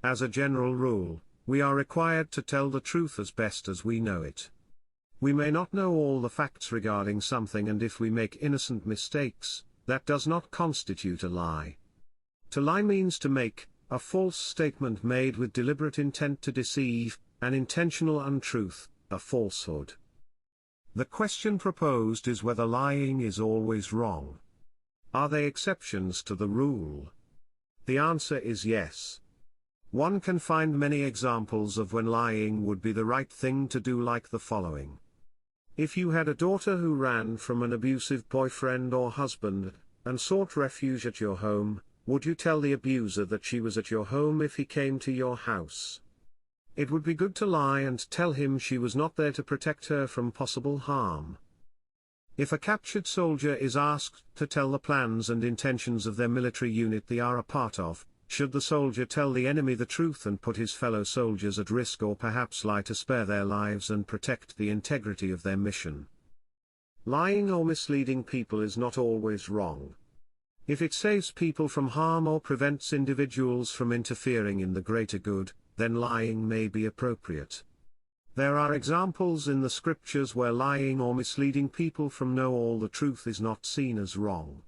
As a general rule, we are required to tell the truth as best as we know it. We may not know all the facts regarding something, and if we make innocent mistakes, that does not constitute a lie. To lie means to make a false statement made with deliberate intent to deceive, an intentional untruth, a falsehood. The question proposed is whether lying is always wrong. Are there exceptions to the rule? The answer is yes. One can find many examples of when lying would be the right thing to do, like the following. If you had a daughter who ran from an abusive boyfriend or husband, and sought refuge at your home, would you tell the abuser that she was at your home if he came to your house? It would be good to lie and tell him she was not there to protect her from possible harm. If a captured soldier is asked to tell the plans and intentions of their military unit they are a part of, should the soldier tell the enemy the truth and put his fellow soldiers at risk, or perhaps lie to spare their lives and protect the integrity of their mission? Lying or misleading people is not always wrong. If it saves people from harm or prevents individuals from interfering in the greater good, then lying may be appropriate. There are examples in the scriptures where lying or misleading people from know all the truth is not seen as wrong.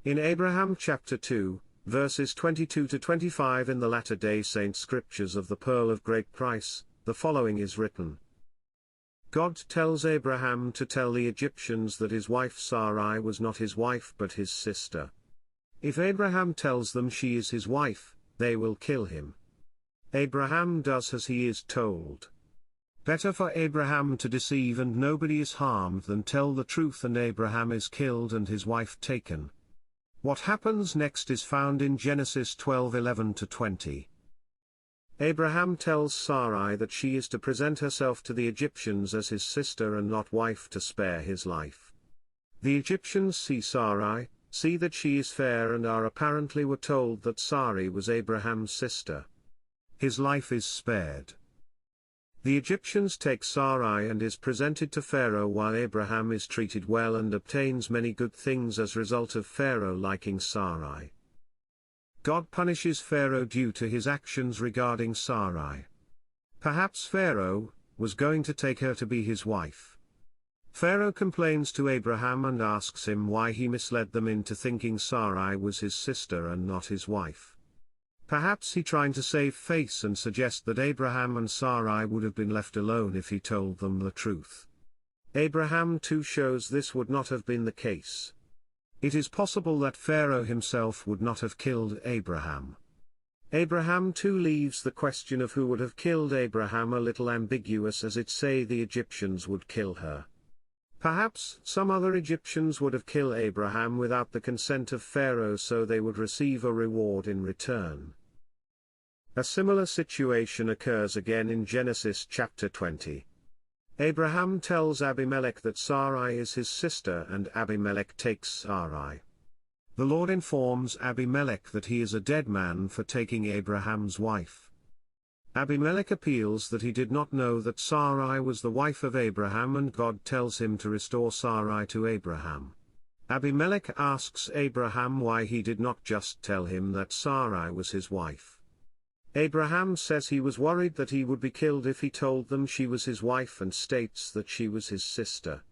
In Abraham chapter 2, verses 22 to 25 in the Latter-day Saint scriptures of the Pearl of Great Price, the following is written. God tells Abraham to tell the Egyptians that his wife Sarai was not his wife but his sister. If Abraham tells them she is his wife, they will kill him. Abraham does as he is told. Better for Abraham to deceive and nobody is harmed than tell the truth and Abraham is killed and his wife taken. What happens next is found in Genesis 12:11-20. Abraham tells Sarai that she is to present herself to the Egyptians as his sister and not wife to spare his life. The Egyptians see Sarai, see that she is fair, and are apparently were told that Sarai was Abraham's sister. His life is spared. The Egyptians take Sarai and is presented to Pharaoh, while Abraham is treated well and obtains many good things as result of Pharaoh liking Sarai. God punishes Pharaoh due to his actions regarding Sarai. Perhaps Pharaoh was going to take her to be his wife. Pharaoh complains to Abraham and asks him why he misled them into thinking Sarai was his sister and not his wife. Perhaps he trying to save face and suggest that Abraham and Sarai would have been left alone if he told them the truth. Abraham too shows this would not have been the case. It is possible that Pharaoh himself would not have killed Abraham. Abraham too leaves the question of who would have killed Abraham a little ambiguous, as it say the Egyptians would kill her. Perhaps some other Egyptians would have killed Abraham without the consent of Pharaoh, so they would receive a reward in return. A similar situation occurs again in Genesis chapter 20. Abraham tells Abimelech that Sarai is his sister and Abimelech takes Sarai. The Lord informs Abimelech that he is a dead man for taking Abraham's wife. Abimelech appeals that he did not know that Sarai was the wife of Abraham, and God tells him to restore Sarai to Abraham. Abimelech asks Abraham why he did not just tell him that Sarai was his wife. Abraham says he was worried that he would be killed if he told them she was his wife, and states that she was his sister.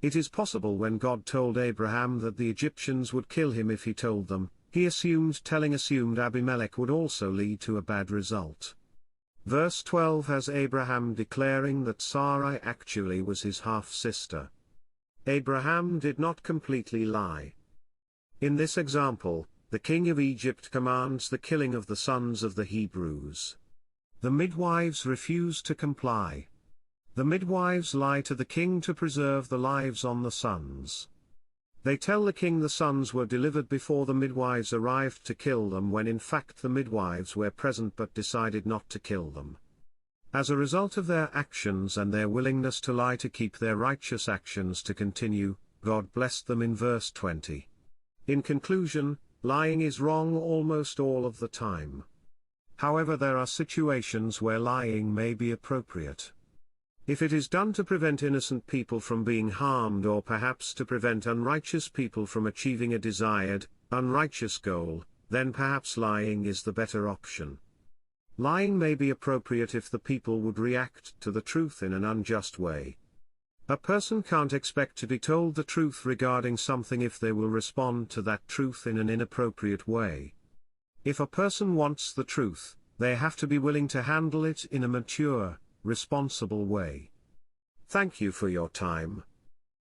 It is possible when God told Abraham that the Egyptians would kill him if he told them, he assumed Abimelech would also lead to a bad result. Verse 12 has Abraham declaring that Sarai actually was his half-sister. Abraham did not completely lie. In this example, the king of Egypt commands the killing of the sons of the Hebrews. The midwives refuse to comply. The midwives lie to the king to preserve the lives on the sons. They tell the king the sons were delivered before the midwives arrived to kill them, when in fact the midwives were present but decided not to kill them. As a result of their actions and their willingness to lie to keep their righteous actions to continue, God blessed them in verse 20. In conclusion, lying is wrong almost all of the time. However, there are situations where lying may be appropriate. If it is done to prevent innocent people from being harmed, or perhaps to prevent unrighteous people from achieving a desired, unrighteous goal, then perhaps lying is the better option. Lying may be appropriate if the people would react to the truth in an unjust way. A person can't expect to be told the truth regarding something if they will respond to that truth in an inappropriate way. If a person wants the truth, they have to be willing to handle it in a mature, responsible way. Thank you for your time.